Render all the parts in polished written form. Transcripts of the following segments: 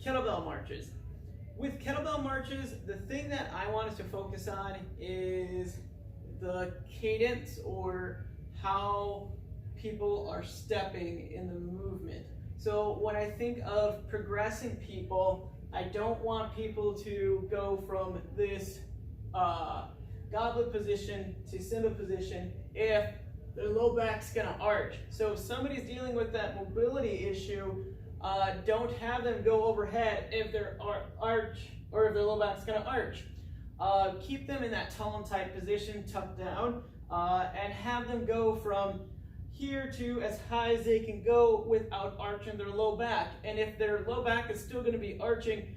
kettlebell marches. With kettlebell marches, the thing that I want us to focus on is the cadence, or how people are stepping in the movement. So when I think of progressing people, I don't want people to go from this goblet position to Simba position if their low back's gonna arch. So if somebody's dealing with that mobility issue, don't have them go overhead if their arch, or if their low back's gonna arch. Keep them in that tall and tight position, tucked down, and have them go from here to as high as they can go without arching their low back. And if their low back is still gonna be arching,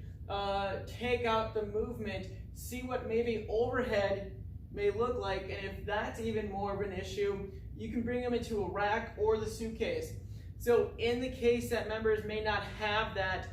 take out the movement, see what maybe overhead may look like, and if that's even more of an issue, you can bring them into a rack or the suitcase. So in the case that members may not have that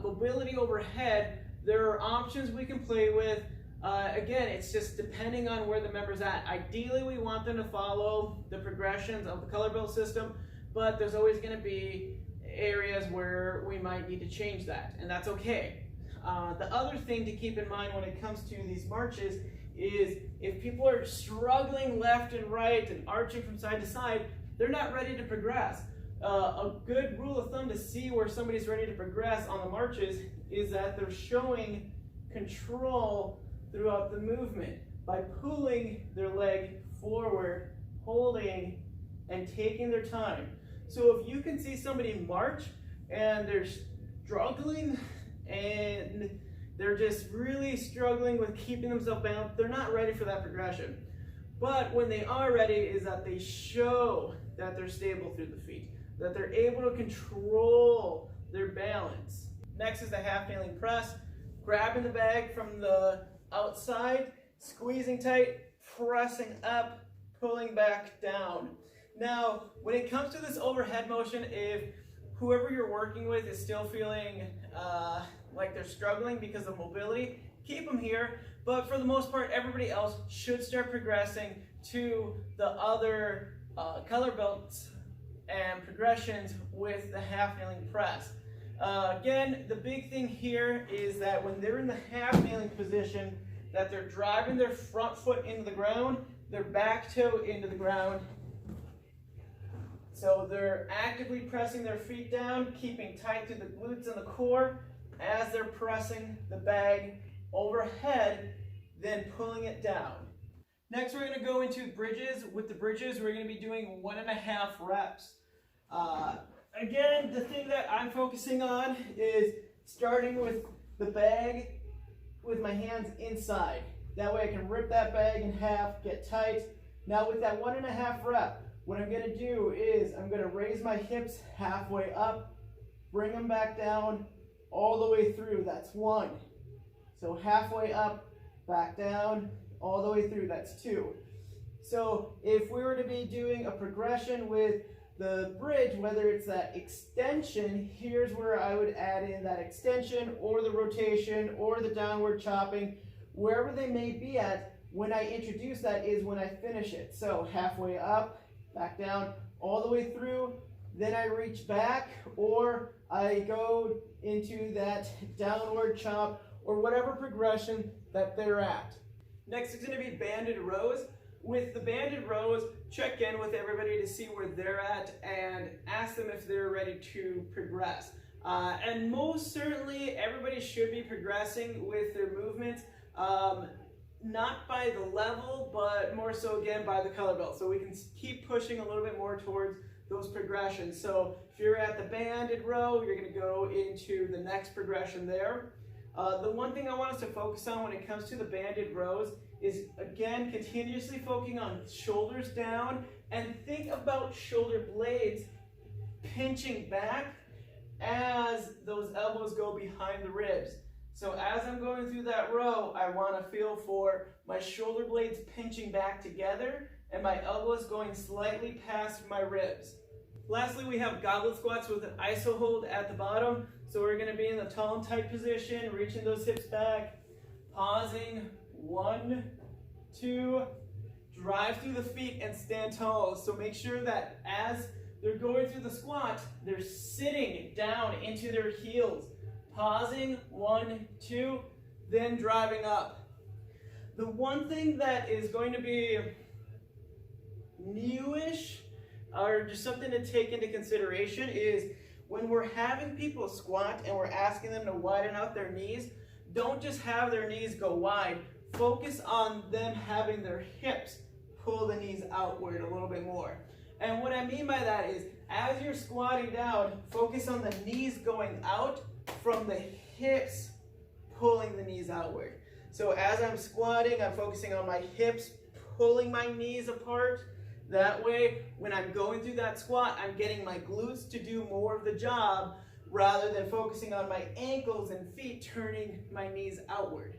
mobility overhead, there are options we can play with. Again, it's just depending on where the member's at. Ideally, we want them to follow the progressions of the color belt system, but there's always going to be areas where we might need to change that, and that's okay. The other thing to keep in mind when it comes to these marches is if people are struggling left and right and arching from side to side, they're not ready to progress. A good rule of thumb to see where somebody's ready to progress on the marches is that they're showing control throughout the movement by pulling their leg forward, holding, and taking their time. So if you can see somebody march and they're struggling and they're just really struggling with keeping themselves balanced, they're not ready for that progression. But when they are ready, is that they show that they're stable through the feet, that they're able to control their balance. Next is the half kneeling press. Grabbing the bag from the outside, squeezing tight, pressing up, pulling back down. Now, when it comes to this overhead motion, if whoever you're working with is still feeling like they're struggling because of mobility, keep them here. But for the most part, everybody else should start progressing to the other color belts and progressions with the half kneeling press. Again, the big thing here is that when they're in the half kneeling position, that they're driving their front foot into the ground, their back toe into the ground. So they're actively pressing their feet down, keeping tight to the glutes and the core as they're pressing the bag overhead, then pulling it down. Next, we're going to go into bridges. With the bridges, we're going to be doing 1.5 reps. Again, the thing that I'm focusing on is starting with the bag with my hands inside. That way I can rip that bag in half, get tight. Now with that 1.5 rep, what I'm going to do is I'm going to raise my hips halfway up, bring them back down all the way through. That's 1. So halfway up, back down, all the way through. That's 2. So if we were to be doing a progression with the bridge, whether it's that extension, here's where I would add in that extension or the rotation or the downward chopping, wherever they may be at. When I introduce that is when I finish it. So halfway up, back down, all the way through, then I reach back, or I go into that downward chop, or whatever progression that they're at. Next is going to be banded rows. With the banded rows, check in with everybody to see where they're at and ask them if they're ready to progress. And most certainly, everybody should be progressing with their movements, not by the level, but more so again by the color belt. So we can keep pushing a little bit more towards those progressions. So if you're at the banded row, you're going to go into the next progression there. The one thing I want us to focus on when it comes to the banded rows is, again, continuously focusing on shoulders down, and think about shoulder blades pinching back as those elbows go behind the ribs. So as I'm going through that row, I want to feel for my shoulder blades pinching back together and my elbows going slightly past my ribs. Lastly, we have goblet squats with an iso hold at the bottom. So we're going to be in the tall and tight position, reaching those hips back, pausing, 1, 2, drive through the feet and stand tall. So make sure that as they're going through the squat, they're sitting down into their heels, pausing, 1, 2, then driving up. The one thing that is going to be newish, or just something to take into consideration, is when we're having people squat and we're asking them to widen out their knees, don't just have their knees go wide. Focus on them having their hips pull the knees outward a little bit more. And what I mean by that is, as you're squatting down, focus on the knees going out from the hips pulling the knees outward. So as I'm squatting, I'm focusing on my hips pulling my knees apart. That way, when I'm going through that squat, I'm getting my glutes to do more of the job rather than focusing on my ankles and feet turning my knees outward.